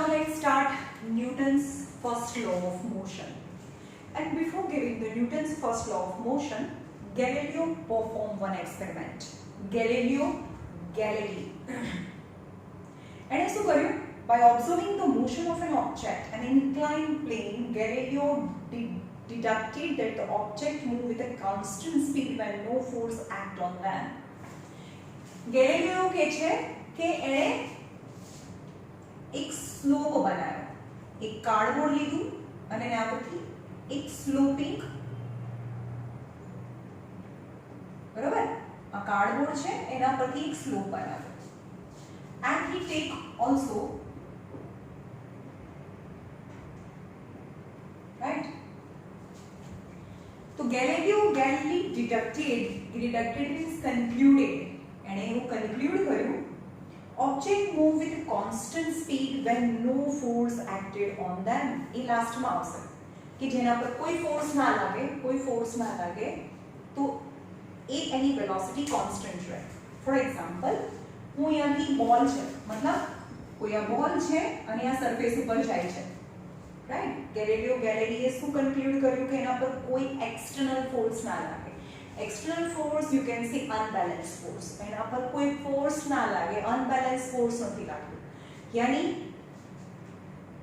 Now let's start Newton's first law of motion. And before giving the Newton's first law of motion, Galileo performed one experiment. Galilei. And શું કર્યું? By observing the motion of an object, an inclined plane, Galileo deducted that the object moved with a constant speed when no force act on them. Galileo કહે છે કે એણે એક slope બનાવ્યો, એક cardboard લીધું અને એના પરથી એક સ્લોપિંગ, બરાબર, આ કાર્ડબોર્ડ છે એના પરથી એક સ્લોપ બનાવ્યો. And he take also, right? So Galilei deducted means concluded. And he conclude કર્યું, object move with a constant speed when no force acted on them. એ લાસ્ટમાં આવશે કે જેના પર કોઈ ફોર્સ ના લાગે તો એ એની વેલોસિટી કોન્સ્ટન્ટ રહે. ફોર એક્ઝામ્પલ, હું અહીંયાથી બોલ છે, મતલબ કોઈ આ બોલ છે અને આ સરફેસ ઉપર જાય છે, રાઈટ? ગેલિલીએ શું કન્ક્લુડ કર્યું કે એના પર કોઈ એક્સટર્નલ ફોર્સ ના લાગે. External force you can say unbalanced force. એના પર કોઈ ફોર્સ ના લાગે, unbalanced force નથી લાગતું. યાની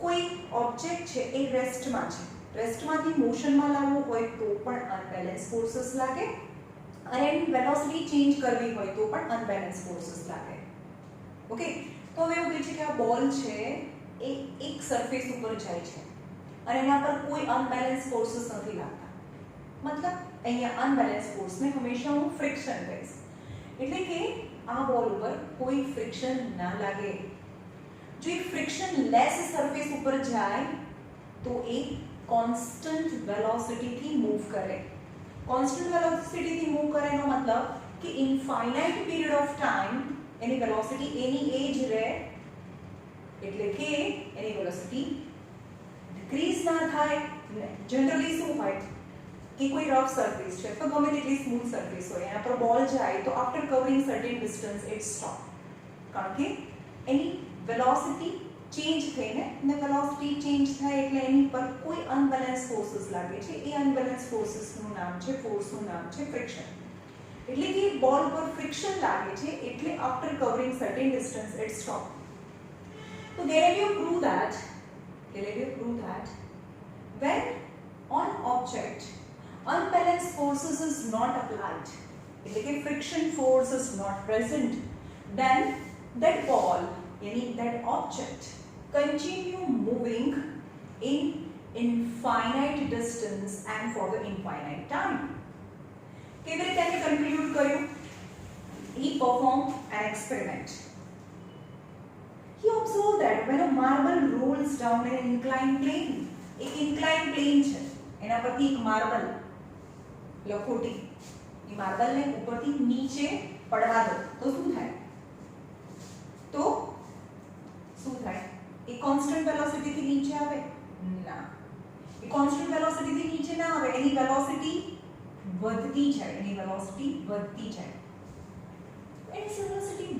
કોઈ ઓબ્જેક્ટ છે એ રેસ્ટમાં છે, રેસ્ટમાંથી મોશનમાં લાવવું હોય તો પણ unbalanced forces લાગે, અને એની વેલોસિટી ચેન્જ કરવી હોય તો પણ unbalanced forces લાગે. ઓકે, તો હવે એવું કહે છે કે આ બોલ છે એ એક સરફેસ ઉપર જાય છે અને એના પર કોઈ unbalanced forces નથી લાગતા. मतलब અહીંયા અનબેલેન્સ ફોર્સને હંમેશા હું ફ્રિક્શન કહીશ, એટલે કે આ બોલ ઉપર કોઈ ફ્રિક્શન ના લાગે. જો એક ફ્રિક્શન લેસ સરફેસ ઉપર જાય તો એ કોન્સ્ટન્ટ વેલોસિટીથી મૂવ કરે. કોન્સ્ટન્ટ વેલોસિટીથી મૂવ કરે એનો મતલબ કે ઇનફાઇનાઇટ પીરિયડ ઓફ ટાઈમ એની વેલોસિટી એની એ જ રહે, એટલે કે એની વેલોસિટી ડિક્રીઝ ના થાય. જનરલી શું હોય कि कोई रफ सरफेस है तो गમે તેટલી સ્મૂથ સરફેસ હોય એના પર બોલ જાય તો after covering certain distance it stop, કારણ કે એની વેલોસિટી ચેન્જ થઈને ને વેલોસિટી ચેન્જ થાય એટલે એની પર કોઈ અનબેલેન્સ ફોર્સીસ લાગે છે. એ અનબેલેન્સ ફોર્સીસનું નામ છે, ફોર્સનું નામ છે ફ્રિક્શન. એટલે કે બોલ પર ફ્રિક્શન લાગે છે એટલે after covering certain distance it stop. તો Galileo proved that when on object unbalanced forces is not applied, like a friction force is not present, then that ball, yani that object, continue moving in infinite distance and for the infinite time. કેવી રીતે એને conclude કર્યું? He performed an experiment. He observed that when a marble rolls down an inclined plane, એક inclined plane છે, એના પરથી એક marble લખોટી, એ માર્બલને ઉપરથી નીચે પડવા દો તો શું થાય? એ કોન્સ્ટન્ટ વેલોસિટીથી નીચે આવે? ના, એ કોન્સ્ટન્ટ વેલોસિટીથી નીચે ના આવે, એની વેલોસિટી વધતી જાય. એની વેલોસિટી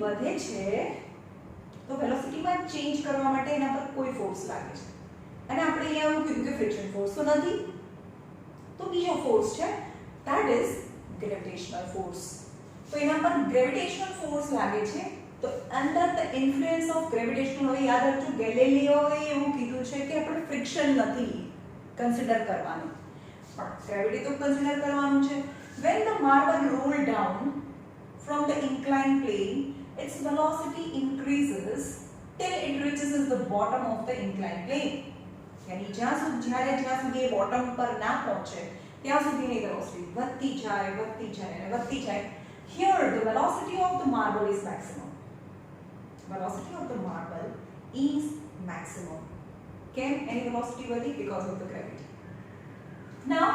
વધે છે તો વેલોસિટીમાં ચેન્જ કરવા માટે એના પર કોઈ ફોર્સ લાગે છે, અને આપણે અહીંયા એવું કીધું કે ફ્રિક્શન ફોર્સ તો નથી, તો બીજો ફોર્સ છે, that is gravitational force. તો એના પર gravitational force લાગે છે. તો under the influence of gravitational, હવે યાદ રાખજો ગેલિલિયોએ એવું કીધું છે કે આપણે ફ્રિક્શન નથી કન્સિડર કરવાનું, પણ ગ્રેવિટી તો કન્સિડર કરવાનું છે. when the marble roll down from the inclined plane, its velocity increases till it reaches the bottom of the inclined plane. यानी જ્યાં સુધી એ બોટમ પર ના પહોંચે ત્યાં સુધીની વેલોસિટી વધતી જાય. Here the velocity of the marble is maximum. કેમ એની વેલોસિટી વધી? because of the gravity. Now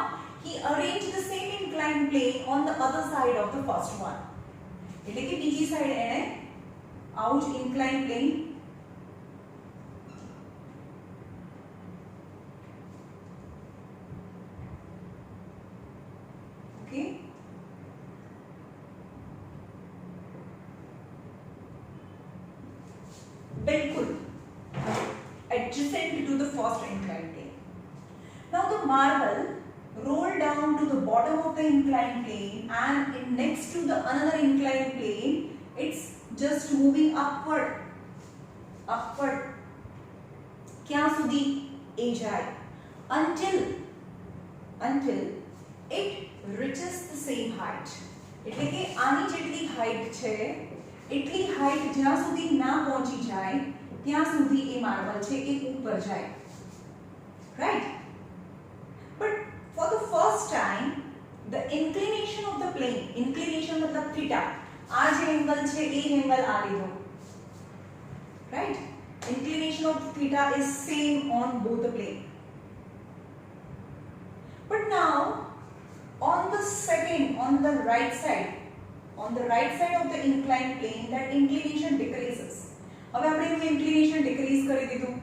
he arranged the same inclined plane on the other side of the first one. એટલે કે બીજી સાઈડ એણે આવું જ inclined plane बिल्कुल adjacent to the first inclined plane. Now the marble roll down to the bottom of the inclined plane, and next to the another inclined plane, it's just moving upward. ક્યાં સુધી એ જાય? Until it reaches the same height. એટલે કે આની જેટલી height છે એટલી height જ્યાં સુધી ના પહોંચી જાય ત્યાં સુધી એ માર્બલ છે એ ઉપર જાય. Right? But for the first time, the inclination of the plane, inclination मतलब theta, આ જે એંગલ છે એ જ એંગલ આ લીધો. Right? Inclination of theta is same on both the plane. But now on the right side of the inclined plane, that inclination decreases. હવે આપણે એનું inclination decrease કરી દીધું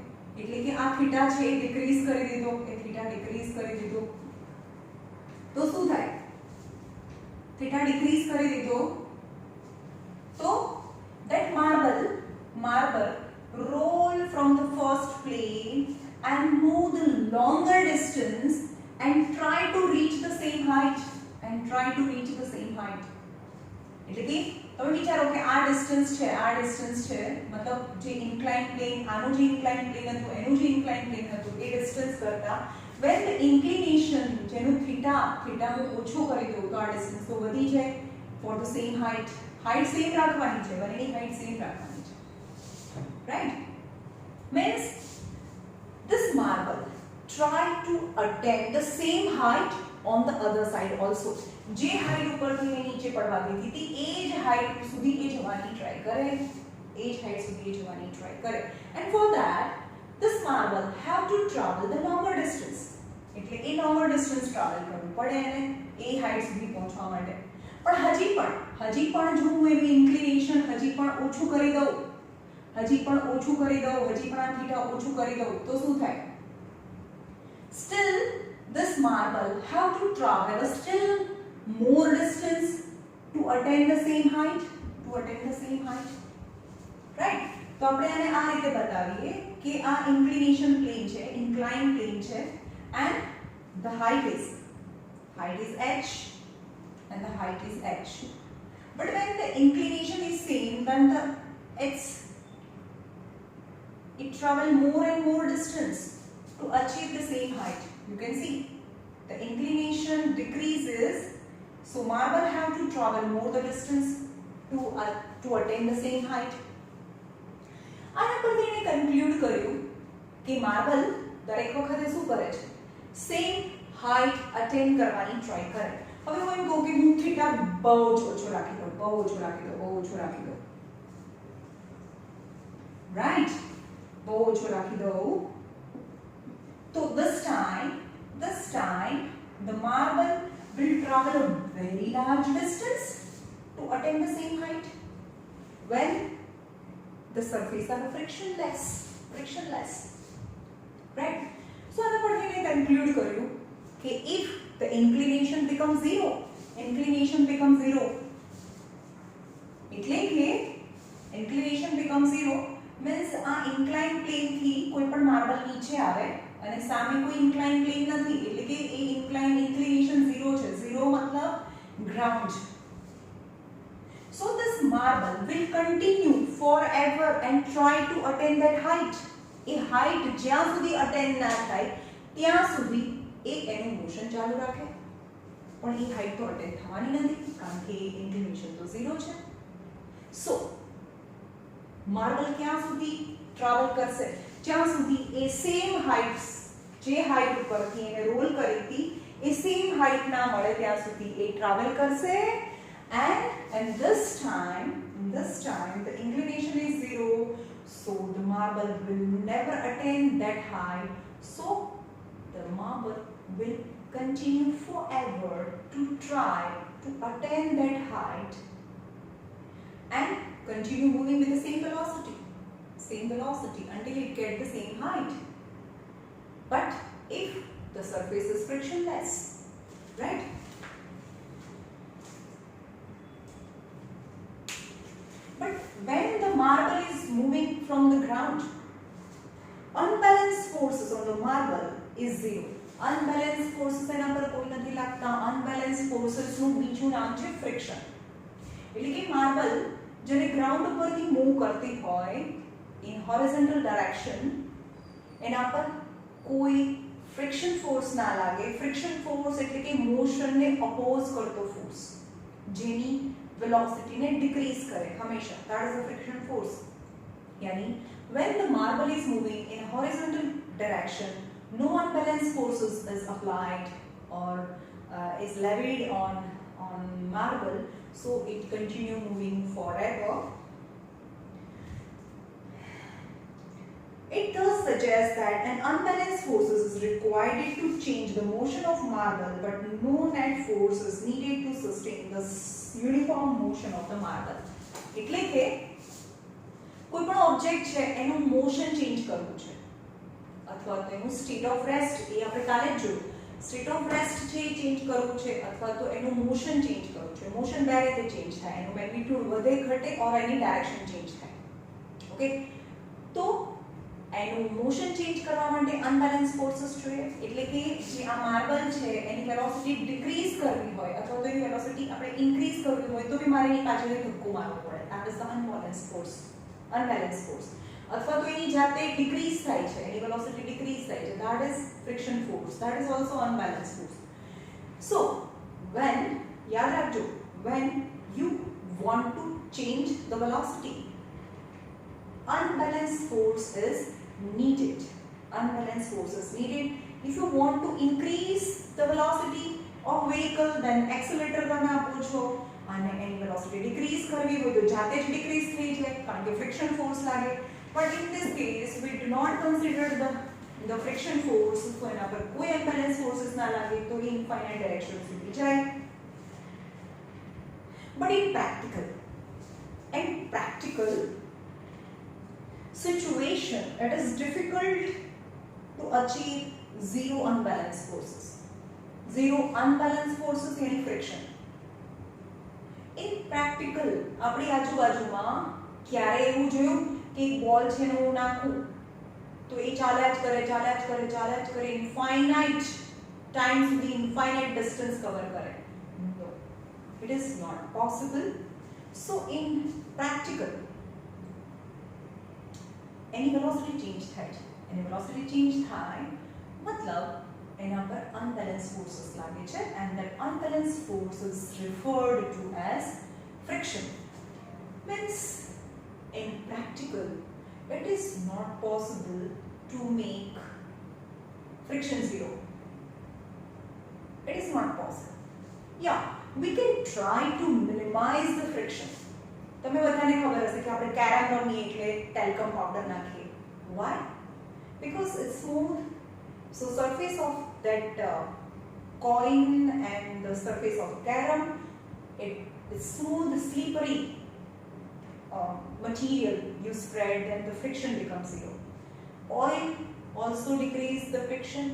એટલે કે આ theta છે એ decrease કરી દીધો, એ theta decrease કરી દીધો તો શું થાય? theta decrease કરી દીધો તો that marble roll from the first plane and move the longer distance and try to reach the same height. એટલે કે તમે વિચારો કે આ ડિસ્ટન્સ છે મતલબ જે ઇન્ક્લાઇન્ડ પ્લેન, આનું જે ઇન્ક્લાઇન્ડ પ્લેન હતું એનું જે ઇન્ક્લાઇન્ડ પ્લેન હતું એ ડિસ્ટન્સ કરતા when the inclination જેનું થીટા હું ઓછો કરી દઉં તો આ ડિસ્ટન્સ તો વધી જાય for the same height same રાખવાની છે, બંનેની હાઈટ સેમ રાખવાની છે. Right? Means this marble try to attain the same height on the other side also. જે હાઈટ ઉપરથી એ નીચે પડવા દીધી હતી એ જ હાઈટ સુધી એ જવાની ટ્રાય કરે, and for that this marble have to travel the longer distance. એટલે એ longer distance travel કરવું પડે એને એ હાઈટ સુધી પહોંચવા માટે. પણ હજી પણ જો હું એનું ઇન્ક્લિનેશન હજી પણ ઓછું કરી દઉં આ થીટા ઓછું કરી દઉં તો શું થાય? Still this marble have to travel still more distance to attain the same height. Right? તો આપણે આને આ રીતે બતાવીએ કે આ inclination plane છે, inclined plane છે, and the height is h and the height is h. But when the inclination is same, then it travel more and more distance to achieve the same height. You can see the inclination decreases, so marble have to travel more the distance to attain the same height. આના પરથી એને conclude કર્યું કે marble દરેક વખતે શું કરે છે? સેમ હાઈટ અટેન કરવાની ટ્રાય કરે. હવે હું એમ કહું કે હું થીટા બહુ ઓછો રાખી દઉં. રાઈટ? બહુ ઓછો રાખી દઉં તો this time the marble will travel a very large distance to attain the same height when the surface are frictionless. Right? So આના પરથી મેં કન્ક્લુડ કર્યું કે if the inclination becomes zero એટલે કે inclination becomes zero means આ inclined plane થી કોઈ પણ માર્બલ નીચે આવે અને સામે કોઈ inclined plane નથી એટલે કે એ inclination 0 છે. 0 મતલબ ground. So this marble will continue forever and try to attain that height. A height જ્યાં સુધી attain ના થાય ત્યાં સુધી એ એનું મોશન ચાલુ રાખે, પણ એ height તો attain થવાની નથી કારણ કે inclination તો 0 છે. So marble ક્યાં સુધી ટ્રાવેલ કરશે? જ્યાં સુધી એ સેમ હાઈટ્સ જે હાઈટ ઉપરથી એને રોલ કરી હતી એ સેમ હાઈટ ના મળે ત્યાં સુધી એ ટ્રાવેલ કરશે. And this time the inclination is 0, so the marble will never attain that height. So the marble will continue forever to try to attain that height and continue moving with the same velocity until it get the same height. But if the surface is frictionless, right? But when the marble is moving from the ground, unbalanced the marble is zero. Unbalanced forces એના પર કોઈ નથી લાગતા. Unbalanced forces નું બીજું નામ છે friction. એટલે કે માર્બલ જેને ગ્રાઉન્ડ ઉપરથી મૂવ કરતી હોય in horizontal direction એના પર કોઈ friction force ના લાગે. friction force એટલે કે મોશન ને ઓપોઝ કરતો ફોર્સ જેની velocity ને ડિક્રીઝ કરે હંમેશા. that is the friction force. यानी when the marble is moving in horizontal direction, no unbalanced forces is applied or is levied on marble, so it continue moving forever. It does suggest that an unbalanced force is required to change the motion of marble, but no net force is needed to sustain the uniform motion of the marble. એટલે કે કોઈ પણ object છે એનું motion change કરવું છે અથવા તો એનું સ્ટેટ ઓફ રેસ્ટ એ આપણે કાલે જ જોયું. સ્ટેટ ઓફ રેસ્ટ છે એ ચેન્જ કરવું છે અથવા તો એનું મોશન ચેન્જ કરવું છે. મોશન બે રીતે ચેન્જ થાય, એનું મેગ્નીટ્યુડ વધે ઘટે ઓર એની ડાયરેક્શન ચેન્જ થાય. ઓકે, તો એનું મોશન ચેન્જ કરવા માટે અનબેલેન્સ ફોર્सेस જોઈએ. એટલે કે જે આ માર્બલ છે એની વેલોસિટી ડિક્રીઝ કરવી હોય અથવા તો એની વેલોસિટી આપણે ઇન્ક્રીઝ કરવી હોય તો બી મારે એની પાછળ ધક્કો મારવો પડે. That is the unbalance force. unbalanced force. અથવા તો એની જાતે ડિક્રીઝ થાય છે, એની વેલોસિટી ડિક્રીઝ થાય છે, that is friction force. that is also unbalanced force. So when, યાદ રાખજો, when you want to change the velocity, unbalanced force is needed. Unbalanced force is needed. If you want to increase the velocity of vehicle, then accelerator તમે આપો છો અને એની velocity decrease કરવી હોય તો જાતે જ ડિક્રીઝ થઈ જાય કારણ કે ફ્રિક્શન ફોર્સ લાગે. But in this case we do not consider the friction force, તો એના પર કોઈ અનબેલેન્સ ફોર્सेस ના લાગે તો એ ઇન્ફાઇનાઇટ ડાયરેક્શન સુધી જાય. But in practical situation it is difficult to achieve zero unbalanced forces. Zero unbalanced forces यानी friction. In practical આપણી આજુબાજુમાં ક્યારે એવું જોયું કે એક બોલ છે ને હું નાખું તો એ ચાલ્યા જ કરે ઇન્ફાઇનાઇટ ટાઈમ સુધી ઇન્ફાઇનાઇટ ડિસ્ટન્સ કવર કરે? No, it is not possible. So in practical any velocity change થાય છે, any velocity change થાય મતલબ એના પર unbalanced forces લાગે છે and that unbalanced force is referred to as friction. Means in practical it is not possible to make friction zero. It is not possible. Yeah, we can try to minimize the friction. તમે બધાને ખબર હશે કે આપણે carrom રમીએ એટલે talcum powder નાખીએ. Why? Because it's smooth. So surface of that coin and the surface of carom, it is smooth, slippery material you spread and the friction becomes zero. Oil also decrease the friction.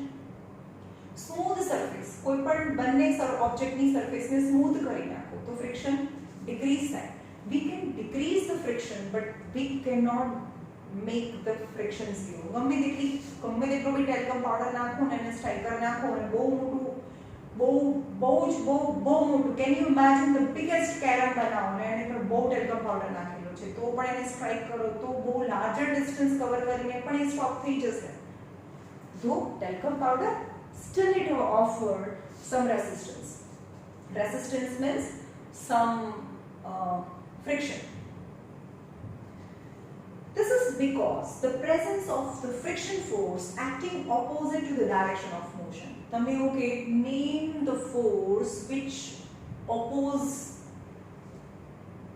Smooth surface, કોઈ પણ બંને ઓબ્જેક્ટની સરફેસને smooth કરી નાખો તો friction decrease થાય. We can decrease the friction but we cannot make the friction zero. ગમે તેટલો બી ટેલ્કમ પાવડર નાખો ને એને સ્ટ્રાઇકર નાખો અને બહુ મોટું can you imagine the biggest carrom બનાવો ને એને પર બહુ ટેલ્કમ પાવડર નાખેલો છે તો પણ એને સ્ટ્રાઇક કરો તો બહુ લાર્જર ડિસ્ટન્સ કવર કરીને પણ એ સ્ટોપ થઈ જશે. Though talcum powder still it offered some resistance. Resistance means some friction. This is because the presence of the friction force acting opposite to the direction of motion. તમે okay, name the force which oppose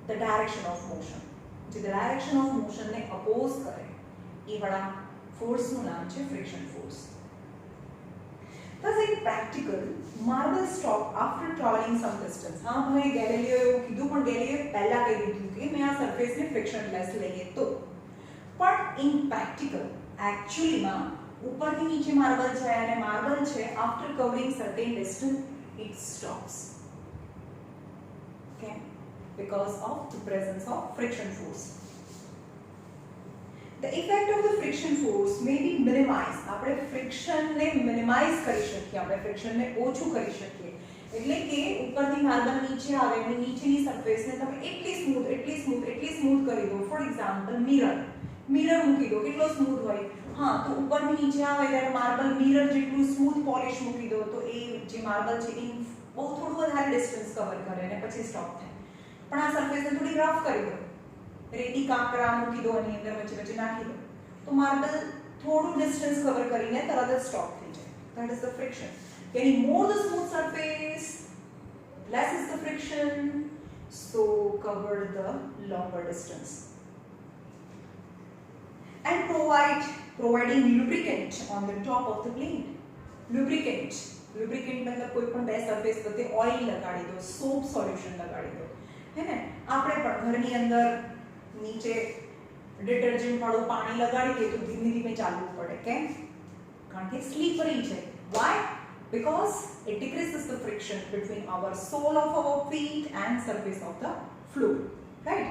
the direction of motion. જે the direction of motion ને oppose કરે એ વાળા force નું નામ છે friction force. Thus in practical, marble stop after traveling some distance. हाँ भाई गैलीलियो એવું કીધું પણ ગેલીલિયો પહેલા કહી દીધું કે મેં આ સરફેસ ને ફ્રિક્શનલેસ લઈએ તો. પણ in practical actually માં ઉપરથી નીચે માર્બલ છે અને માર્બલ છે after covering certain distance it stops. Okay, because of the presence of friction force. The effect of the friction force may be minimized. આપણે ફ્રિક્શનને મિનિમાઇઝ કરી શકીએ, આપણે ફ્રિક્શનને ઓછું કરી શકીએ. એટલે કે ઉપરથી માર્બલ નીચે આવે અને નીચેની સરફેસને તમે એટલી સ્મૂથ કરી દો. ફોર એક્ઝામ્પલ મિરર મૂકી દો, કેટલો સ્મૂથ હોય. હા, તો ઉપરથી નીચે આવે ત્યારે માર્બલ મિરર જેટલું સ્મૂથ પોલિશ મૂકી દો તો એ જે માર્બલ છે એ બહુ થોડું વધારે ડિસ્ટન્સ કવર કરે અને પછી સ્ટોપ થાય. પણ આ સરફેસને થોડી રફ કરી દો, રેતી કાંકરા મૂકી દો અને અંદર વચ્ચે વચ્ચે નાખી દો તો માર્બલ થોડું ડિસ્ટન્સ કવર કરીને તરત જ સ્ટોપ થઈ જાય. That is the friction. Any more the smooth surface, less is the friction, so cover the longer distance. And providing lubricant on the top of the plane. Lubricant मतलब कोई पण બે surface પર તે ઓઇલ લગાડી દો, સોપ સોલ્યુશન લગાડી દો, હે ને. આપણે પણ ઘરની અંદર નીચે ડિટર્જન્ટ વાળું પાણી લગાડી દઈએ તો ધીમે ધીમે ચાલવું પડે. કેમ? કારણ કે સ્લીપરી છે. Why? Because it decreases the friction between our sole of our feet and surface of the floor, right?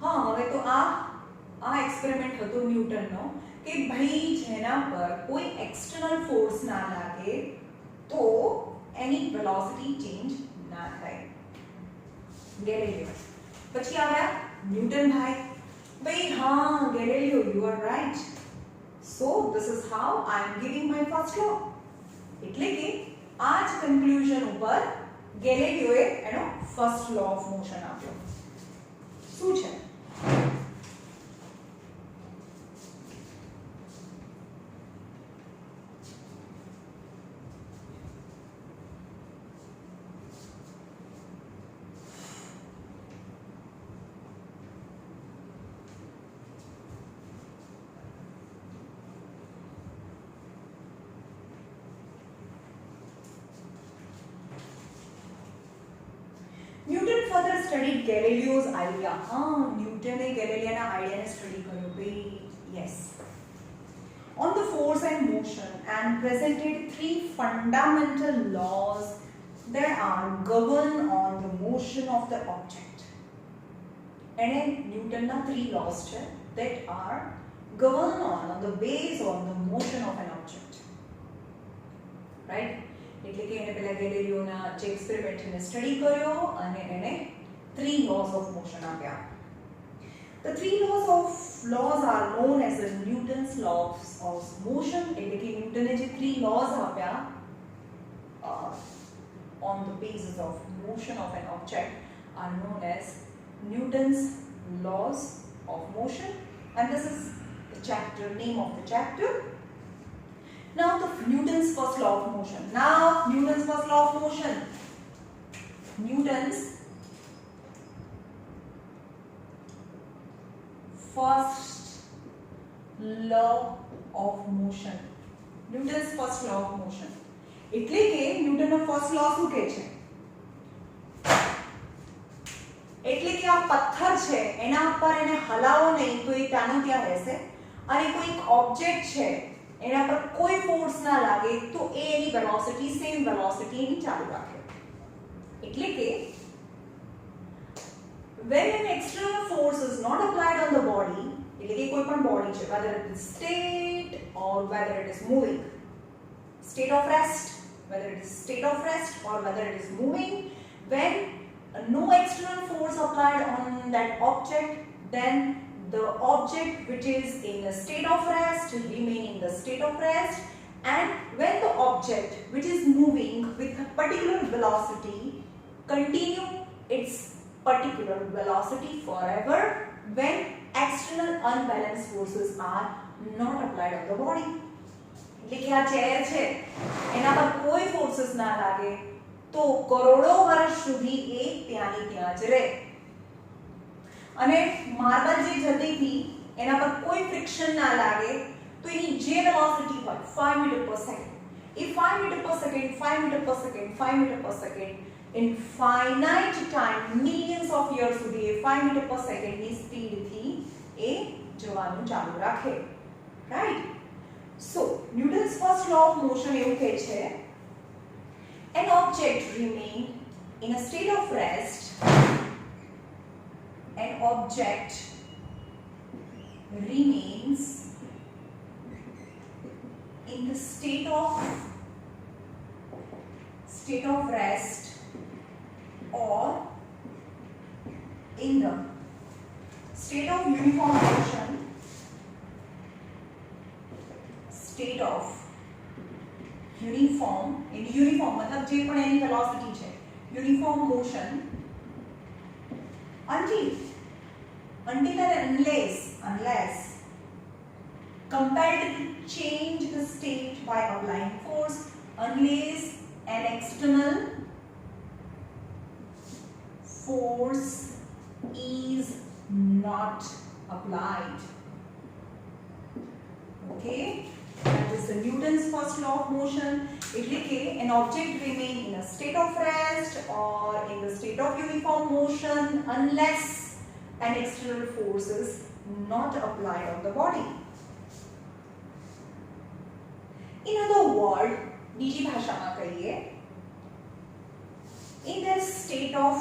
हाँ, હવે તો આ એક્સપેરિમેન્ટ હતો ન્યૂટનનો કે ભાઈ જેના પર કોઈ એક્સટર્નલ ફોર્સ ના લાગે તો એની વેલોસિટી ચેન્જ ના થાય. ગેલિલિયો પછી આવ્યા ન્યૂટન ભાઈ હા ગેલિલિયો, you are right. So this is how I am giving my first law. એટલે કે આ જ કન્ક્લુઝન ઉપર ગેલિલિયોએ એનો ફર્સ્ટ લો ઓફ મોશન આપ્યો. શું છે? Newton further studied Galileo's idea. Newton ने Galileo's idea ने study करो भाई. Yes. On the force and motion and presented three fundamental laws that are govern on the motion of the object. And Newton na three laws છે that are govern on the base on the motion of an object. Right? એટલે કે એને પહેલા ગેલિલિયોના જે એક્સપેરિમેન્ટને study કર્યો અને એને three laws of motion આપ્યા. The three laws are known as the Newton's laws of motion. એટલે કે ન્યૂટને જે three laws આપ્યા on the basis of motion of an object are known as Newton's laws of motion, and this is the chapter name of the chapter. Now Newton's first law of motion. Newton's first law of motion. Newton's first law of motion. Newton's first law of motion. એટલે કે ન્યૂટનનો first લો શું કહે છે? એટલે કે આ પથ્થર છે એના ઉપર એને હલાવો નહીં તો એ ત્યાંનો ત્યાં રહેશે, અને કોઈ એક ઓબ્જેક્ટ છે એના પર કોઈ ફોર્સ ના લાગે તો એ એની વેલોસિટી સેમ વેલોસિટી એની ચાલુ રાખે. એટલે કે when an external force is not applied on the body, એટલે કે કોઈ પણ બોડી છે, whether it is state or whether it is moving, state of rest, whether it is state of rest or whether it is moving, when no external force applied on that object, then the object which is in a state of rest will remain in the state of rest, and when the object which is moving with a particular velocity continue its particular velocity forever when external unbalanced forces are not applied on the body. એટલે કે આ chair છે એના પર કોઈ ફોર્सेस ના લાગે તો કરોડો વર્ષ સુધી એ ત્યાંની ત્યાં જ રહે, અને માર્બલ જે જતી હતી એના પર કોઈ ફ્રિક્શન ના લાગે તો એની જે વેલોસિટી હોય 5 મીટર પર સેકન્ડ, એ 5 મીટર પર સેકન્ડ 5 મીટર પર સેકન્ડ 5 મીટર પર second in finite time millions of years સુધી એ 5 મીટર પર સેકન્ડની સ્પીડથી એ જવાનું ચાલુ રાખે. Right? So Newton's first law of motion એવું કહે છે an object remain in a state of rest, an object remains in the state of rest or in the state of uniform motion, state of uniform मतलब जे पण any velocity છે uniform motion until and unless compelled to change the state by applying force, unless an external force is not applied. Okay, that is the Newton's first law of motion. એટલે કે an object remain in a state of rest or in the state of uniform motion unless an external force is not applied on the body. In other words, બીજી ભાષામાં કહીએ, in the state of,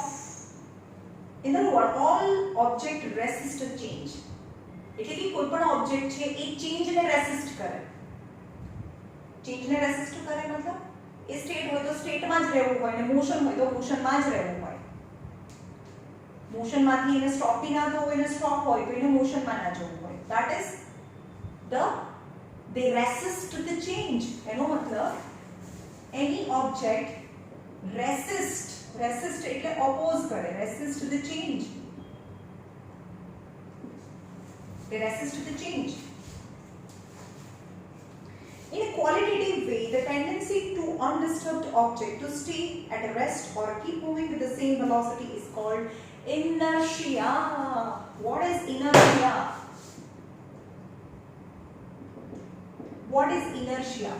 in other words, all object resist a change. એટલે કે કોઈ પણ object છે એ change ને resist કરે. change ને resist કરે मतलब એ સ્ટેટ હોય તો સ્ટેટમાં જ રહેવું હોય ને મોશન હોય તો મોશનમાં જ રહેવું હોય. મોશનમાંથી એને સ્ટોપ બી ના થવું હોય ને સ્ટોપ હોય તો એને મોશનમાં ના જવું હોય. That is the they resist the change. એનો મતલબ any object resist એટલે oppose કરે, resist the change. They resist the change. In a qualitative way, the tendency to undisturbed object to stay at rest or keep moving with the same velocity is called inertia. What is inertia? What is inertia?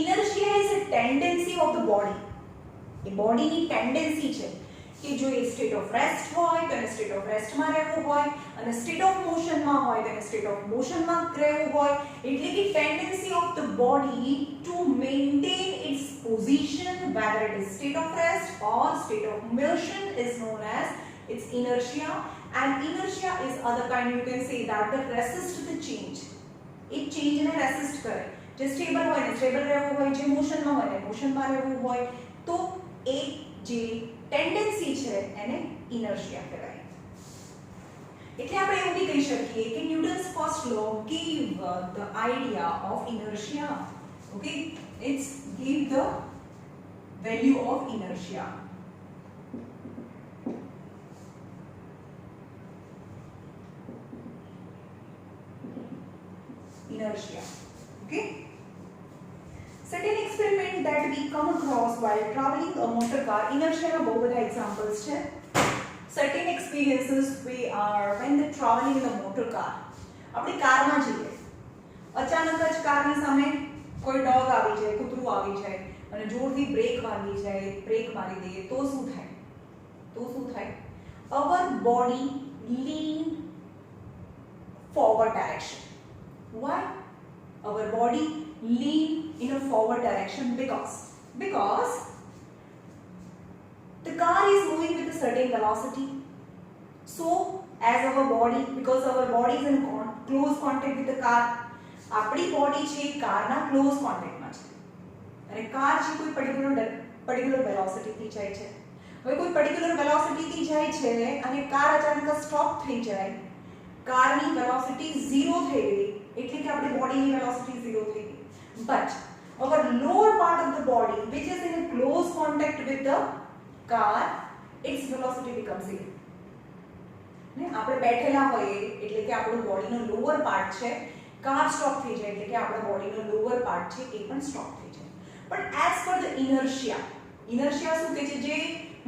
Inertia is a tendency of the body. A body ની tendency છે કે જો એ state of rest હોય તો એને state of રેસ્ટમાં રહેવું હોય અને સ્ટેટ ઓફ મોશનમાં હોય તો એને સ્ટેટ ઓફ મોશનમાં રહેવું હોય. એટલે કે tendency of the body to maintain its position whether it is state of rest or state of motion is known as its inertia, and inertia is other kind, you can say that resist the change. A change ને resist કરે. જે stable હોય ને stable રહેવું હોય, જે મોશનમાં હોય ને મોશનમાં રહેવું હોય, તો એ જે ટેન્ડન્સી છે એને ઇનર્શિયા કહેવાય. એટલે આપણે એવું બી કહી શકીએ કે Newton's first law give the idea of inertia. Okay, it's give the value of inertia. Inertia. Okay. Certain experiment that we come across while traveling a motor car, inertia na bahut બધા examples છે. Certain experiences we are when the traveling in a motor car. આપણી કારમાં જઈએ, અચાનક જ કારની સામે કોઈ ડોગ આવી જાય, કૂતરું આવી જાય અને જોરથી બ્રેક વાગી જાય, બ્રેક મારી દઈએ તો શું થાય? Our body lean forward direction. Why? Our body lean in a forward direction because the car is moving with a certain velocity. So as our body, because our body is in close contact with the car, આપણી body છે કારના close કોન્ટેક્ટમાં છે અને car છે કોઈ particular વેલોસિટીથી જાય છે. હવે કોઈ પર્ટિક્યુલર વેલોસિટીથી જાય છે અને કાર અચાનક સ્ટોપ થઈ જાય, કારની વેલોસિટી 0 થઈ ગઈ એટલે કે આપણી બોડીની વેલોસિટી 0 થઈ ગઈ. But our lower part of the body which is in a close contact with the car, its velocity becomes 0. ને આપણે બેઠેલા હોઈએ એટલે કે આપણો બોડીનો લોઅર પાર્ટ છે, કાર સ્ટોપ થઈ જાય એટલે કે આપણો બોડીનો લોઅર પાર્ટ છે એ પણ સ્ટોપ થઈ જાય. But as per the inertia શું કહે છે? જે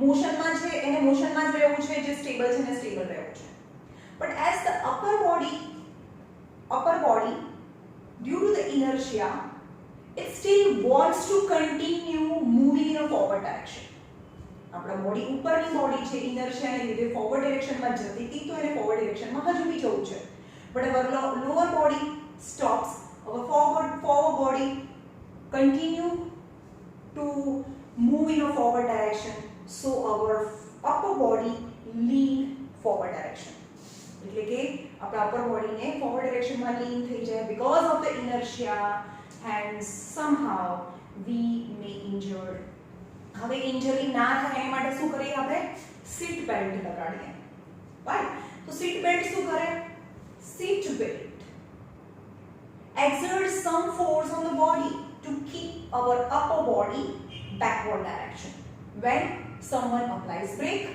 મોશનમાં છે એને મોશનમાં જ રહેવું છે, જે સ્ટેબલ છે એને સ્ટેબલ રહેવું છે. But as the upper body due to the inertia it still wants to continue moving in a forward direction. આપણા બોડી ઉપરની બોડી છે ઇનર્શિયાને લીધે ફોરવર્ડ ડિરેક્શનમાં જતી હતી તો એને ફોરવર્ડ ડિરેક્શનમાં હજુ બી જવું છે. But our lower body stops, our forward body continue to move in a forward direction, so our upper body lean forward direction. એટલે કે આપણા અપર બોડીને ફોરવર્ડ ડિરેક્શનમાં લીન થઈ જાય because of the inertia and somehow we may injured. હવે injury ના થાય એ માટે શું કરીએ આપણે? સીટ બેલ્ટ લગાડીએ. રાઈટ? તો સીટ બેલ્ટ શું કરે? Seat belt exerts some force on the body to keep our upper body backward direction. When someone applies brake,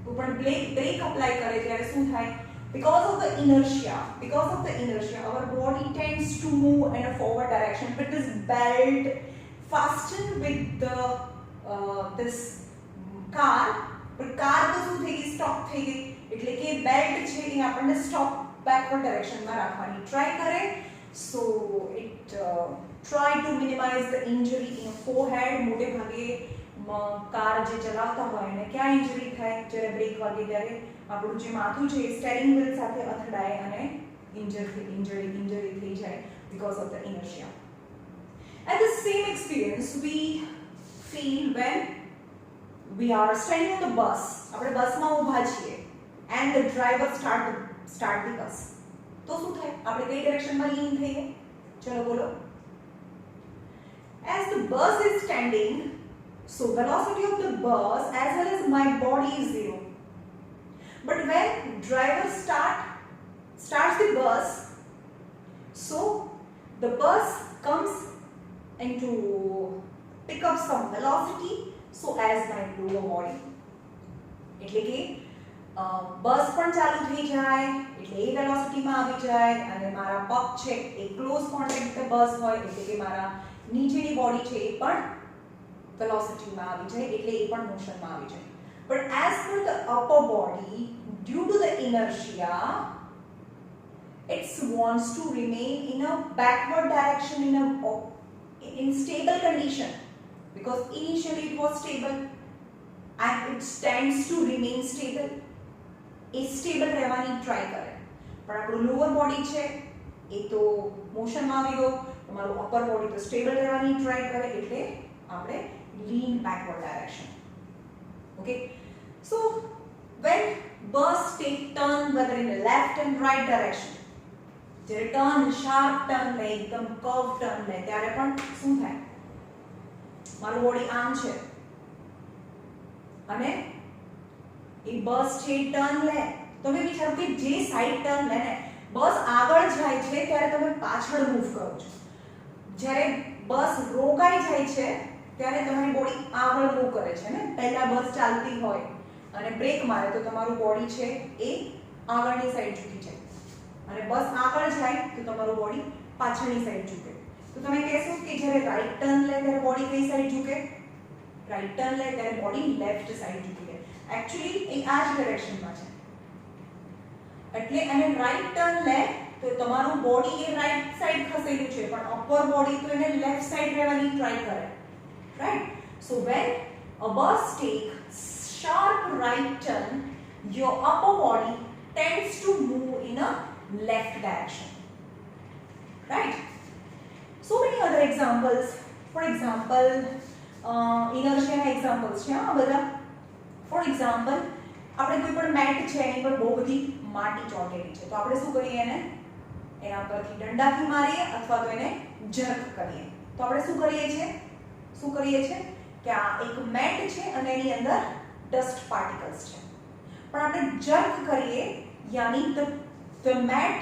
તો પણ brake apply કરે ત્યારે શું થાય? Because of the inertia, our body tends to move in a forward direction. But this belt fastened with the this car, but car તો શું થઈ ગઈ? સ્ટોપ થઈ ગઈ. એટલે કે બેલ્ટ છે એ આપણને સ્ટોપ બેકવર્ડ ડાયરેક્શનમાં રાખવાની ટ્રાય કરે. So it try to minimize the injury in forehead. મોટે ભાગે કાર જે ચલાવતા હોય એને ક્યાં ઇન્જરી થાય? જ્યારે બ્રેક વાગે ત્યારે આપણું જે માથું છે એ સ્ટીયરિંગ વ્હીલ સાથે અથડાય અને ઇન્જરી થઈ જાય because of the inertia. And the same experience we feel when we are standing on the bus. આપણે બસમાં ઊભા છીએ and the driver start the bus. તો શું થાય? આપણે કઈ ડિરેક્શનમાં લીન થઈએ? ચલો બોલો. As the bus is standing, so velocity of the bus as well as my body is zero. But when driver starts the bus, so the bus comes into pick up some velocity so as my lower body. એટલે કે બસ પણ ચાલુ થઈ જાય એટલે એ વેલોસિટીમાં આવી જાય અને મારા પગ છે એ ક્લોઝ કોન્ટેક્ટ વિથ બસ હોય એટલે કે મારા નીચેની બોડી છે એ પણ વેલોસિટીમાં આવી જાય એટલે એ પણ મોશનમાં આવી જાય. But as for the upper body, due to the inertia, it wants to remain in a backward direction in stable condition because initially it was stable and it tends to remain stable. A stable રહેવાની try કરે પણ આપણું lower body છે એ તો મોશનમાં આવી ગયો. તમારું upper body તો સ્ટેબલ રહેવાની ટ્રાય કરે એટલે આપણે lean backward direction. Okay, so when bus take turn whether in the left and right direction, જ્યારે ટર્ન શાર્પ ટર્ન લે એકદમ કર્વ ટર્ન લે ત્યારે પણ શું થાય? મારું બોડી આમ છે અને એ બસ છે ટર્ન લે. તમે વિચારો કે જે સાઈડ ટર્ન લે ને બસ આગળ જાય છે ત્યારે તમે પાછળ મૂવ કરો છો. જ્યારે બસ રોકાઈ જાય છે ત્યારે તમારી બોડી આગળ મૂવ કરે છે ને. પહેલા બસ ચાલતી હોય અને બ્રેક મારે તો તમારું બોડી છે એ આગળની સાઈડ ઝૂકી જાય અને બસ આગળ જાય તો તમારું બોડી પાછળની સાઈડ ઝૂકે. તો તમે કહેશો કે જ્યારે રાઈટ ટર્ન લે ત્યારે બોડી કઈ સાઈડ ઝૂકે? રાઈટ ટર્ન લે ત્યારે બોડી લેફ્ટ સાઈડ ઝૂકી જાય. एक्चुअली એ આ જ ડિરેક્શનમાં છે એટલે અને રાઈટ ટર્ન લે તો તમારું બોડી એ રાઈટ સાઈડ ખસેલું છે પણ અપર બોડી તો એને લેફ્ટ સાઈડ રહેવાની ટ્રાય કરે. Right? So when a bus take sharp right turn, your upper body tends to move in a left direction. Right? So many other examples. For example, inertia examples છે આ બધા. For example આપણે કોઈ પણ mat છે એની પર બહુ બધી માટી ચોંટેલી છે તો આપણે શું કરીએ? એને એના પરથી દંડાથી મારીએ અથવા તો એને જર્ક કરીએ. તો આપણે શું કરીએ છીએ કે આ એક મેટ છે અને એની અંદર ડસ્ટ પાર્ટિકલ્સ છે પણ આપણે જર્ક કરીએ યાની the mat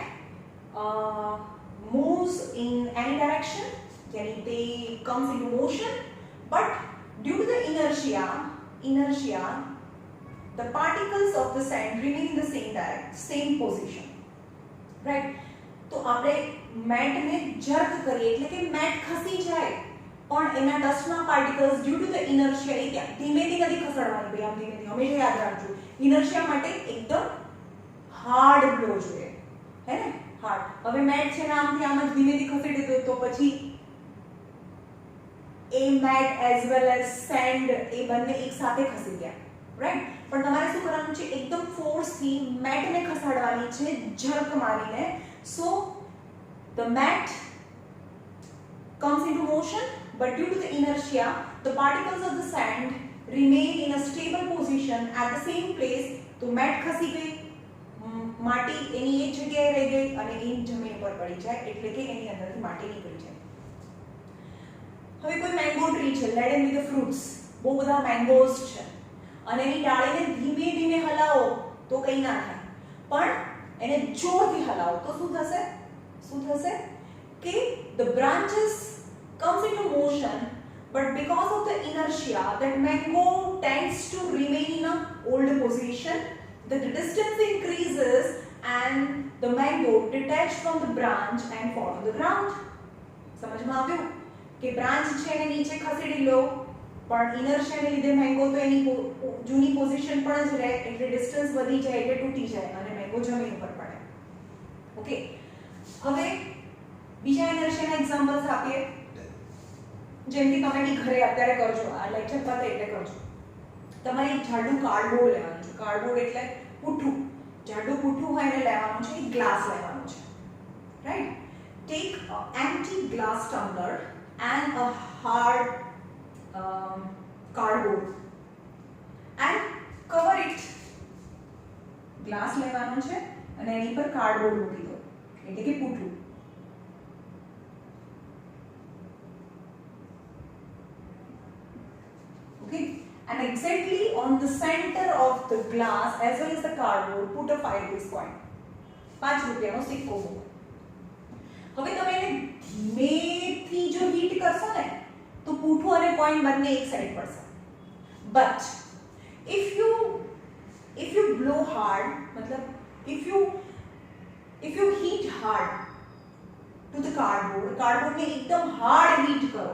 moves in any direction, yani they comes into motion, but due to the inertia the particles of the sand remain in the same position. Right? તો આપણે mat ને jerk કરીએ એટલે કે મેટ ખસી જાય પણ એના ડસ્ટના particles due to the inertia એ ત્યાં ધીમેથી નથી ખસડવાની. ભાઈ આમ ધીમેથી હંમેશા યાદ રાખજો ઇનર્શિયા માટે એકદમ હાર્ડ બ્લો જોઈએ હે ને હાર્ડ. હવે મેટ છે ને આમથી આમ જ ધીમેથી ખસેડી દો તો પછી એ mat as well as sand એ બંને એક સાથે ખસી ગયા. રાઈટ? પણ તમારે શું કરવાનું છે? એકદમ ફોર્સથી મેટને ખસાડવાની છે જર્ક મારીને. સો the mat comes into motion but due to the inertia the particles of the sand remain in a stable position at the same place. તો મેટ ખસી ગઈ, માટી એની એ જગ્યાએ રહી ગઈ અને એ જમીન પર પડી જાય એટલે કે એની અંદરથી માટી નીકળી જાય. હવે કોઈ મેંગો ટ્રી છે laden with the fruits, બહુ બધા મેંગોઝ છે અને એની ડાળીને ધીમે ધીમે હલાવો તો કંઈ ના થાય, પણ એને જોરથી હલાવો તો શું થશે? કે the branches comes into motion, but because of the inertia that mango tends to remain in a old position, the distance increases and the mango detached from the branch and fall to the ground. સમજમાં આવ્યું કે branch છે એને નીચે ખસેડી લો પણ ઇનર્શિયાને લીધે mango તો એની જૂની પોઝિશન પર જ રહે એટલે ડિસ્ટન્સ વધી જાય એટલે તૂટી જાય અને મેંગો જમીન ઉપર પડે. ઓકે, હવે બીજા ઇનર્શિયાના એક્ઝામ્પલ્સ આપીએ. જેમ કે તમે બી ઘરે અત્યારે કરજો, આ લેક્ચર પતે એટલે કરજો. તમારે એક જાડું કાર્ડબોર્ડ લેવાનું છે. કાર્ડબોર્ડ એટલે પૂઠું, જાડું પૂઠું હોય એને લેવાનું છે. એક ગ્લાસ લેવાનું છે, right? Take empty glass tumbler and a hard cardboard and cover it. ગ્લાસ લેવાનું છે અને એની પર કાર્ડબોર્ડ મૂકી દો એટલે કે પૂઠું. Okay, and exactly on the center of the glass as well as the cardboard put a 5 rupees coin. 5 રૂપિયાનો સિક્કો મૂકો. હવે તમે એને ધીમેથી જો હીટ કરશો ને તો પૂઠું અને કોઈન બંને એક સાઈડ પડશે. But if you blow hard, મતલબ if you heat hard to the cardboard ને એકદમ હાર્ડ હીટ કરો,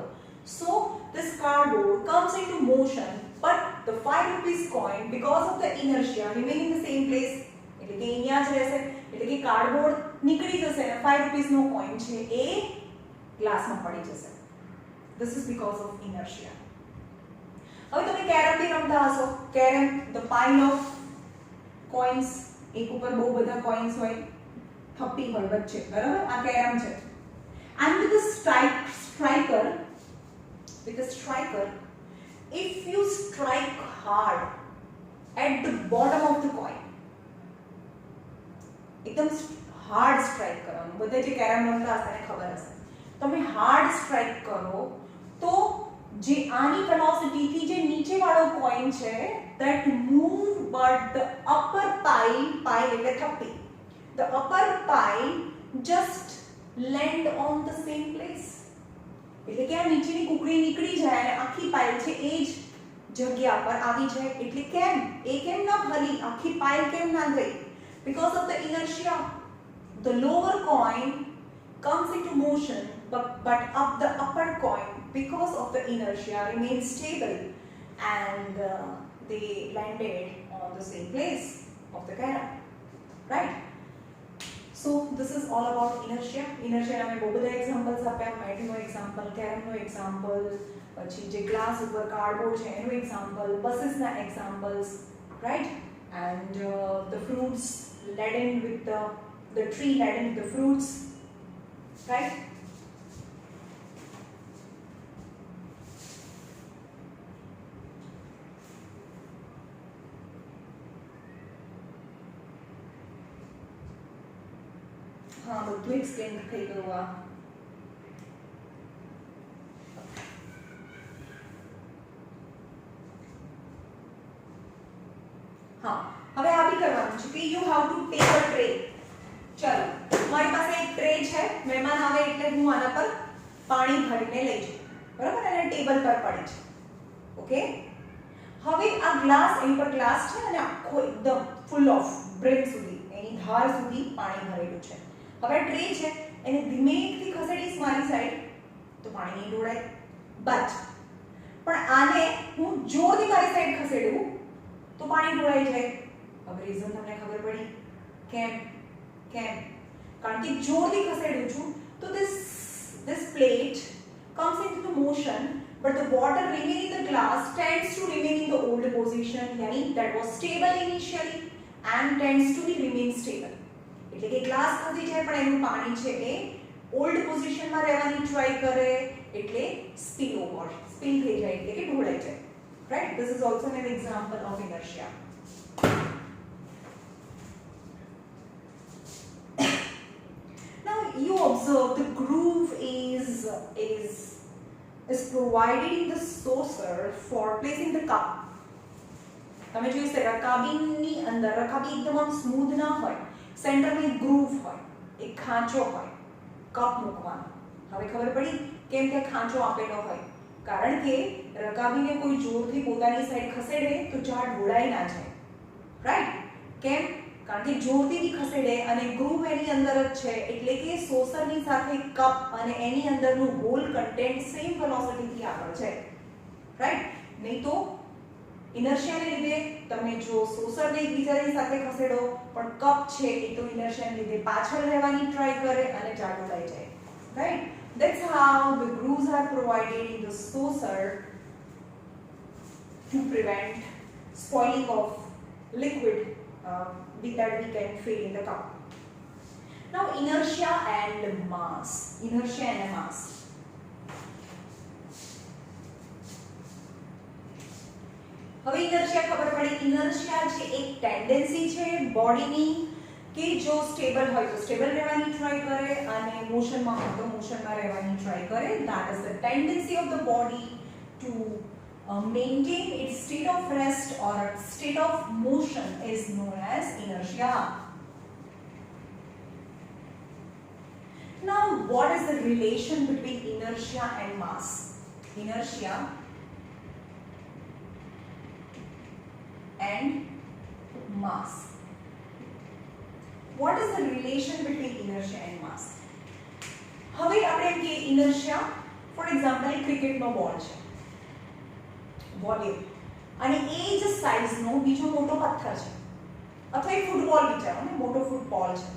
so this cardboard comes into motion, but the 5 rupees coin because of the inertia remain in the same place, એટલે કે અહીંયા જ રહેશે એટલે કે કાર્ડબોર્ડ નીકળી જશે અને 5 રૂપીસ નો કોઈન છે એ ગ્લાસમાં પડી જશે. This is because of inertia. હવે તમે કેરમ બી રમતા હશો. Carrom, the pile of coins, એક ઉપર બહુ બધા કોઈન્સ હોય, થપ્પી હોય વચ્ચે, બરાબર? આ કેરમ છે. And with the striker, if you strike hard at the bottom of the coin, એકદમ હાર્ડ સ્ટ્રાઇક કરવાનું. બધા જે કેરમ રમતા હશે એને ખબર હશે. તમે હાર્ડ સ્ટ્રાઇક કરો તો જે આની વેલોસિટીથી જે નીચે વાળો કોઈન છે that move but the upper pile એટલે થપ્પી, the upper pile just land on the same place. એટલે કે આ નીચેની કુકડી નીકળી જાય અને આખી પાઇલ છે એ જ જગ્યા પર આવી જાય. એટલે કેમ એ કેમ ના ભલી, આખી પાઇલ કેમ ના ગઈ? Because of the inertia, the lower coin comes into motion, but up the upper coin, because of the inertia, remains stable, and they landed on the same place of the carom, right? So this is all about inertia. Inertia ના મેં બહુ બધા examples આપ્યા. મેટનો example, કેરમનો example, પછી જે glass ઉપર cardboard છે એનું એક્ઝામ્પલ, બસીસના examples, right? And the fruits laden with the tree laden with the fruits, right? हाँ, બધું એક્સપ્લેન થઈ ગયું. हाँ, હવે આ બી કરવાનું છે કે you have to take a tray. ચલો, મારી પાસે એક ટ્રે છે, મહેમાન આવે એટલે હું આના પર પાણી ભરીને લઈ જાઉં, બરાબર? અને ટેબલ પર પડી છે. ઓકે, હવે આ ગ્લાસ, એની પર ગ્લાસ છે અને આખો એકદમ ફૂલ ઓફ બ્રેડ સુધી, એની ધાર સુધી પાણી ભરેલું છે. હવે ટ્રે છે એને ધીમેથી ખસેડીશ મારી સાઈડ તો પાણી નહીં ઢોળાય. પણ આને હું જોરથી મારી સાઈડ ખસેડું તો પાણી ઢોળાઈ જાય. હવે રીઝન તમને ખબર પડી કેમ? કારણ કે જોરથી ખસેડું છું તો this plate comes into the motion, but the water remaining in the glass tends to remain in the old position, yani that was stable initially and tends to remain stable. એટલે કે ગ્લાસ ખસી જાય પણ એનું પાણી છે એ old પોઝિશનમાં રહેવાની ટ્રાય કરે એટલે સ્પિલ થઈ જાય એટલે કે ઢોળાઈ જાય. Right? This is also an example of inertia. observe, the groove is provided in the saucer for placing the cup. તમે જોઈ શકો રકાબીની અંદર રકાબી એકદમ આમ સ્મૂથ ના હોય, સેન્ટરમાં એક ગ્રૂવ હોય, એક ખાંચો હોય કપ મૂકવાનો. હવે ખબર પડી કેમ કે ખાંચો આપેલો હોય? કારણ કે રકાબીને કોઈ જોરથી પોતાની સાઈડ ખસેડે તો ઝાડ ઢોળાઈ ના જાય, રાઈટ? કેમ? કારણ કે જોરથી બી ખસેડે અને ગ્રૂવ એની અંદર જ છે, એટલે કે સોસરની સાથે કપ અને એની અંદરનું હોલ કન્ટેન્ટ સેમ વેલોસિટીથી આગળ છે, રાઈટ? નહીં તો ઇનર્શિયાને લીધે તમે જો સોસરને એકબીજાની સાથે ખસેડો પણ કપ છે એ તો ઇનર્શિયાને લીધે પાછળ રહેવાની ટ્રાય કરે અને ઝાડ ઢોળાઈ જાય, right? That's how the grooves are provided in the saucer to prevent spoiling of liquid that we can fill in the cup. Now, inertia and mass. Inertia and mass. હવે ઇનર્શિયા ખબર પડી. Inertia છે એક tendency છે બોડીની કે જો stable હોય તો સ્ટેબલ રહેવાની ટ્રાય કરે અને મોશનમાં હોય તો મોશનમાં રહેવાની ટ્રાય કરે. That is the tendency of the body to maintain its state of rest or state of motion is known as inertia. Now, what is the relation between inertia and mass? Inertia and mass. What is the relation between inertia and mass? હવે આપણે કે inertia, for example, એક ક્રિકેટનો બોલ છે, volume, અને એ જ સાઇઝનો બીજો મોટો પથ્થર છે, અથવા એક ફૂટબોલ વિચારો ને, મોટો ફૂટબોલ છે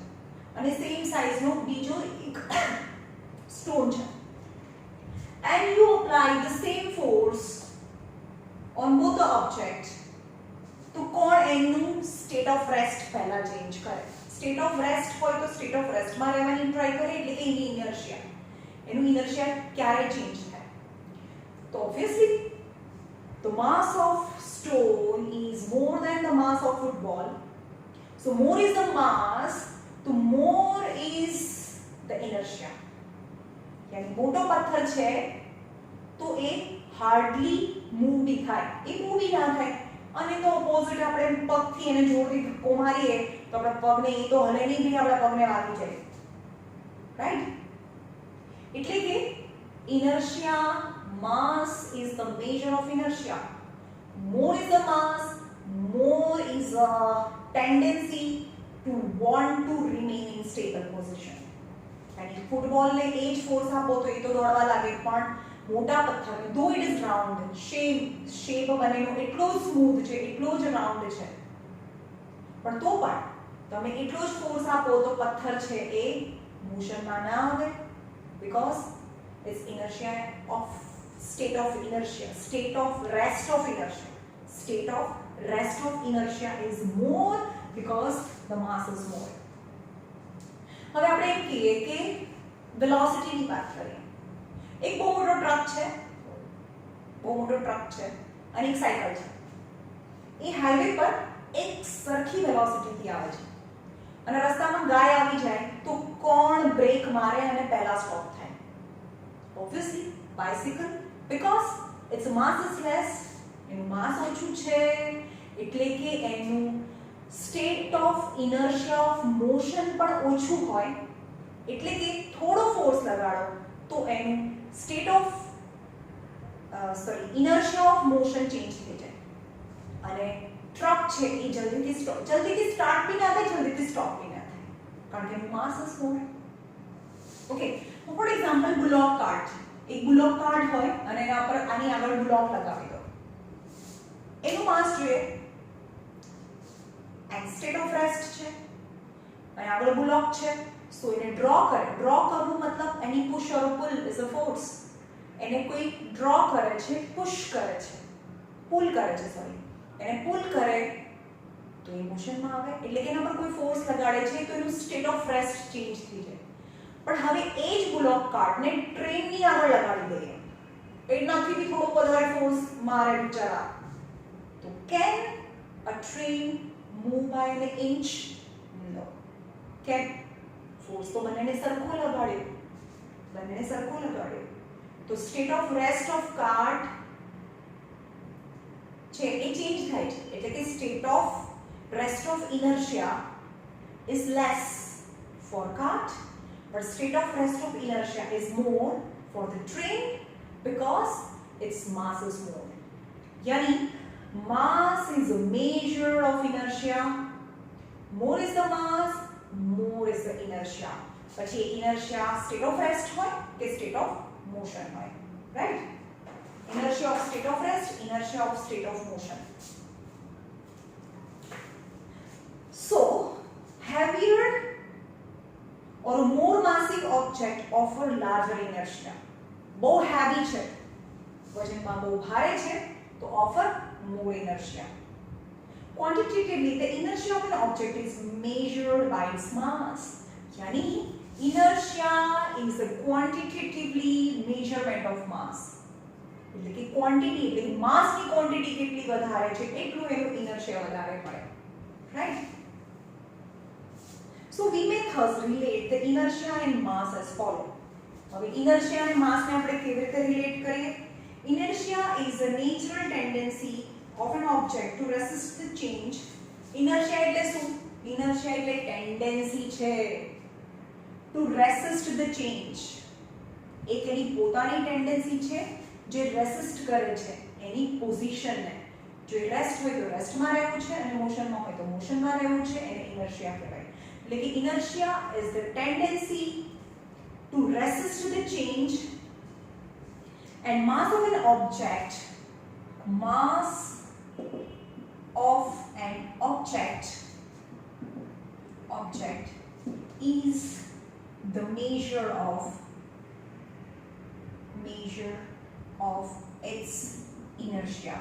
અને સેમ સાઇઝનો બીજો એક સ્ટોન છે, and you apply the same force on both the objects, તો કોણ એનું સ્ટેટ ઓફ રેસ્ટ પહેલા ચેન્જ કરે? સ્ટેટ ઓફ રેસ્ટ હોય તો સ્ટેટ ઓફ રેસ્ટમાં રહેવાની ટ્રાય કરે, એટલે કે એની ઇનર્શિયા, એનું ઇનર્શિયા ક્યારે ચેન્જ થાય? તો obviously the mass of stone is more than the mass of football. So more is the mass, तो more is the inertia. यानी मोटो पत्थर છે તો એ હાર્ડલી મૂવ બી થાય, એ મૂવ બી ના થાય. અને તો ઓપોઝિટ આપણે પગથી એને જોરથી ધક્કો મારીએ તો આપણા પગને એ તો હલે નહીં બી આપણા પગને વાગી જાય, રાઈટ? એટલે કે inertia, mass is the measure of inertia. More is the mass, more is a tendency to want to remain in stable position. અને ફૂટબોલને એ જ ફોર્સ આપો તો એ તો દોડવા લાગે, પણ મોટા પથ્થરને ધો ઇટ ઇઝ રાઉન્ડ, શેપ બનેલો એટલો સ્મૂથ છે, એટલો જ રાઉન્ડ છે, પણ તો પણ તમે એટલો જ ફોર્સ આપો તો પથ્થર છે એ મોશનમાં ના આવે, because its inertia of state of inertia, state of rest of inertia, state of rest of inertia is more because the mass is more. હવે આપણે એમ કહીએ કે વેલોસિટીની વાત કરીએ. એક બહુ મોટો ટ્રક છે અને એક સાયકલ છે. એ હાઈવે પર એક સરખી વેલોસિટીથી આવે છે અને રસ્તામાં ગાય આવી જાય તો કોણ બ્રેક મારે અને પહેલા સ્ટોપ થાય? Obviously bicycle, because its mass is less, એનું માસ ઓછું છે, એટલે કે એનું state of inertia of motion પણ ઓછું હોય, એટલે કે થોડો ફોર્સ લગાડો તો એનું state of inertia of motion change થઈ જાય. અને ટ્રક છે એ જલ્દીથી સ્ટાર્ટ બી ના થાય, જલ્દીથી સ્ટોપ બી ના થાય, કારણ કે એનું mass is more. Okay, for example block card છે. એક બ્લોક કાર્ડ હોય અને એના પર આની આગળ બ્લોક લગાવી દો, એનું માસ જોઈએ, એન્ડ સ્ટેટ ઓફ રેસ્ટ છે અને આગળ બ્લોક છે, સો એને ડ્રો કરવું મતલબ એની push or pull is a force. એને કોઈ ડ્રો કરે છે, પુશ કરે છે, પુલ કરે છે, સોરી, એને પુલ કરે તો એ મોશનમાં આવે, એટલે કે એના પર કોઈ ફોર્સ લગાડે છે તો એનું સ્ટેટ ઓફ રેસ્ટ ચેન્જ થઈ જાય. પણ હવે એ જ બ્લોક કાર્ડને ટ્રેનની આગળ લગાડી દઈએ, એનાથી બી થોડો વધારે ફોર્સ મારે બિચારા, તો can a train move by an inch? No. Can? Force તો બંનેને સરખો લગાડ્યો, બંનેને સરખું લગાડ્યું તો state of rest of cart છે એ ચેન્જ થાય છે એટલે કે state of rest of inertia is less for cart but state of rest of inertia is more for the train because its mass is more. Yani mass is a measure of inertia. More is the mass, more is the inertia. પછી inertia state of rest હોય કે state of motion હોય, right? Inertia of state of rest, inertia of state of motion. So heavier or a more massive object offer larger inertia. બહુ heavy છે, વજનમાં બહુ ભારે છે તો offer more inertia. Quantitatively, the inertia of an object is measured by its mass. Yani inertia is a quantitatively measurement of mass. એટલે કે quantity એટલે કે mass ની quantity કેટલી વધારે છે એટલું એનું inertia વધારે મળે, right? So we may thus relate the inertia and mass as follow. હવે inertia અને mass ને આપણે કેવી રીતે relate કરીએ? Inertia is a natural tendency of an object to resist the change. Inertia એટલે શું? Inertia એટલે tendency છે to resist the change. એક એની પોતાની tendency છે જે resist કરે છે એની પોઝિશન ને. જો રેસ્ટ હોય તો રેસ્ટમાં રહેવું છે અને મોશનમાં હોય તો મોશનમાં રહેવું છે, એને inertia કહેવાય. Like inertia is the tendency to resist the change, and mass of an object is the measure of its inertia.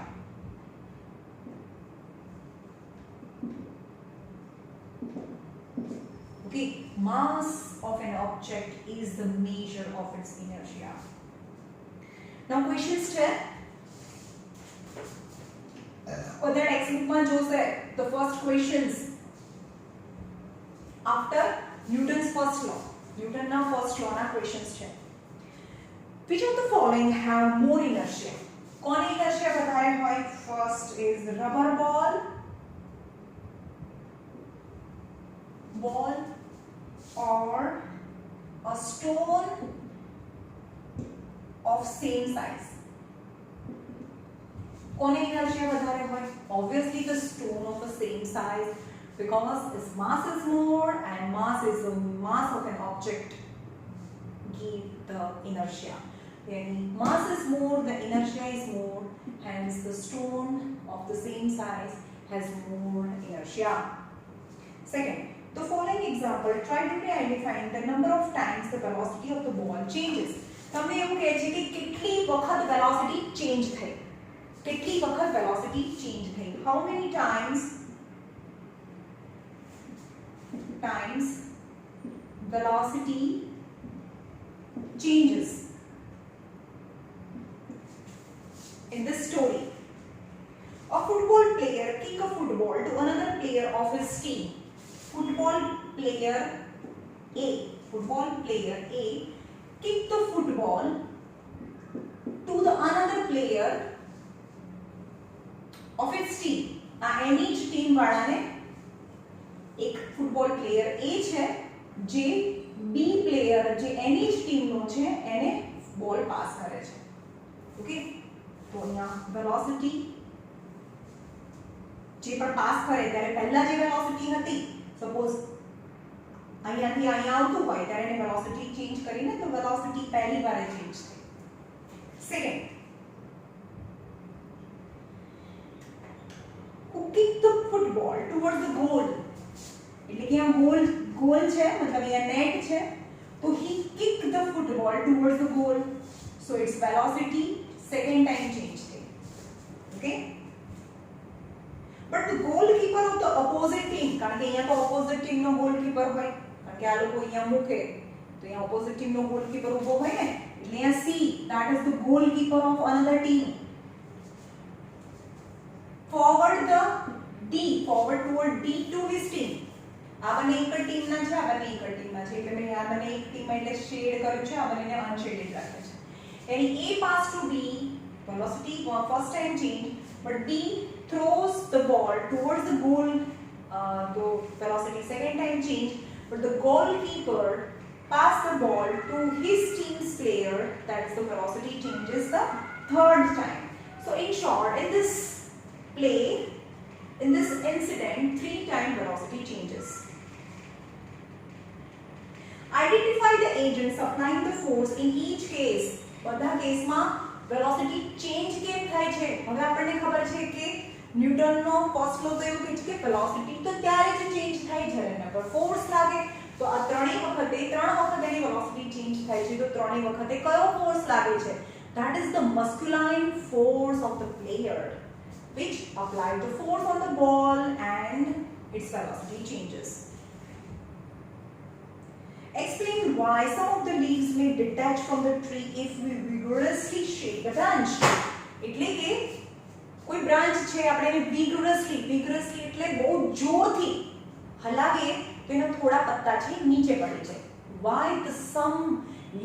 Okay, mass of an object is the measure of its inertia. Now questions છે other textbook માં જોશે the first questions after Newton's first law. Newton ના first law ના questions છે. Which of the following have more inertia? કોની inertia વધારે હોય? First is rubber ball or a stone of same size. કોની inertia વધારે હોય? Obviously the stone of the same size because its mass is more and mass is the mass of an object give the inertia. Yani mass is more, the inertia is more, hence the stone of the same size has more inertia. Second, the following example, try to be identifying the number of times the velocity of the ball changes. તમને એવું કહે છે કે કેટલી વખત velocity change થઈ, કેટલી વખત velocity change થઈ. How many times velocity changes in this story. A football player kick a football to another player of his team. Football player A kick the football to the another player of its team. any team વાળાને એક football player A છે જે B player જે એની જ ટીમનો છે એને બોલ પાસ કરે છે. ઓકે, તો અહીંયા વેલોસિટી જે પણ પાસ કરે ત્યારે પહેલા જે વેલોસિટી હતી, સપોઝ અહીંયાથી અહીંયા આવતું હોય ત્યારે એને વેલોસિટી ચેન્જ કરીને તો વેલોસિટી પહેલી વારે ચેન્જ થાય. Second, who kick the football towards the goal. એટલે કે આ goal છે, મતલબ અહીંયા net છે, તો he kick the football towards the goal, so its velocity second time change થઈ. Okay, but the goalkeeper of the opposite team, કારણ કે અહીંયા તો opposite team નો goalkeeper હોય, કારણ કે આ લોકો અહીંયા મૂકે તો અહીંયા opposite team નો goalkeeper ઊભો હોય ને, એટલે અહીંયા C, that is the goalkeeper of another team. Forward toward D to his team. આ બંને એક જ ટીમના છે, આ બંને એક જ ટીમના છે, એટલે મેં આ બંને એક ટીમમાં એટલે શેડ કર્યું છે, આ બંનેને અનશેડેડ રાખ્યા છે. એની A pass to B, velocity first time change, but B throws the ball towards the goal, the velocity second time change, but the goalkeeper pass the ball to his team's player, that is the velocity changes the third time. So in short, in this play, in this incident, 3-time velocity changes. Identify the agents applying the force in each case. બધા કેસમાં velocity change કેમ થાય છે? હવે આપણને ખબર છે કે ન્યૂટનનો ફર્સ્ટ લો તો એવું કહે છે કે વેલોસિટી તો ત્યારે જ ચેન્જ થાય જ્યારે એના પર ફોર્સ લાગે. તો આ ત્રણ વખત એની વેલોસિટી ચેન્જ થાય છે, તો ત્રણેય વખતે કયો ફોર્સ લાગે છે? That is the masculine force of the player, which applied the force on the ball and its velocity changes. Explain why some of the leaves may detach from the tree if we vigorously shake the branch. એટલે કે કોઈ branch છે, આપણે એને vigorously એટલે બહુ જોરથી હલાવીએ તો એના થોડા પત્તા છે નીચે પડી જાય. Why some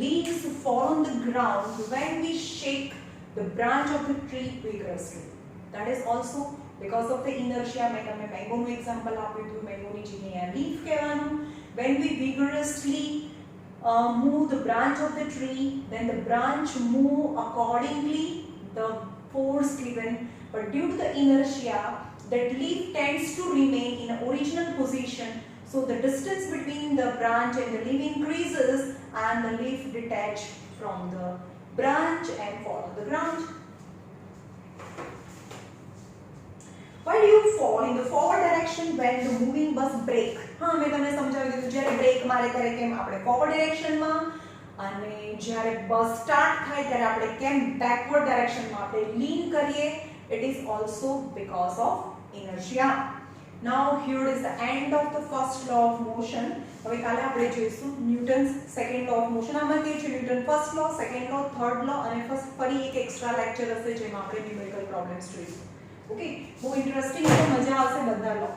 leaves fall on the ground when we shake the branch of the tree vigorously? That is also because of the inertia. મેં તમને મેંગોનું એક્ઝામ્પલ આપ્યું હતું, મેંગોની જગ્યાએ લીફ કહેવાનું. When we vigorously move the branch of the tree, then the branch move accordingly the force given, but due to the inertia, that leaf tends to remain in original position. So the distance between the branch and the leaf increases, and the leaf detach from the branch and fall on the ground. Why do you fall in the forward direction when the moving bus brake? હા, મેં તમને સમજાવી દીધું, જ્યારે break મારે ત્યારે કેમ આપણે ફોરવર્ડ ડિરેક્શનમાં, અને જ્યારે બસ સ્ટાર્ટ થાય ત્યારે આપણે કેમ બેકવર્ડ ડિરેક્શનમાં આપણે લીન કરીએ. It is also because of inertia. Now here is the end of the first law of motion. હવે કાલે આપણે જોઈશું Newton's second law of motion. આમાં કે છે Newton first law, second law, third law, અને ફરી એક એક્સ્ટ્રા લેક્ચર હશે જેમાં આપણે ન્યુમેરિકલ પ્રોબ્લેમ્સ જોઈશું. ઓકે, બહુ ઇન્ટરેસ્ટિંગ છે, મજા આવશે બધા લો.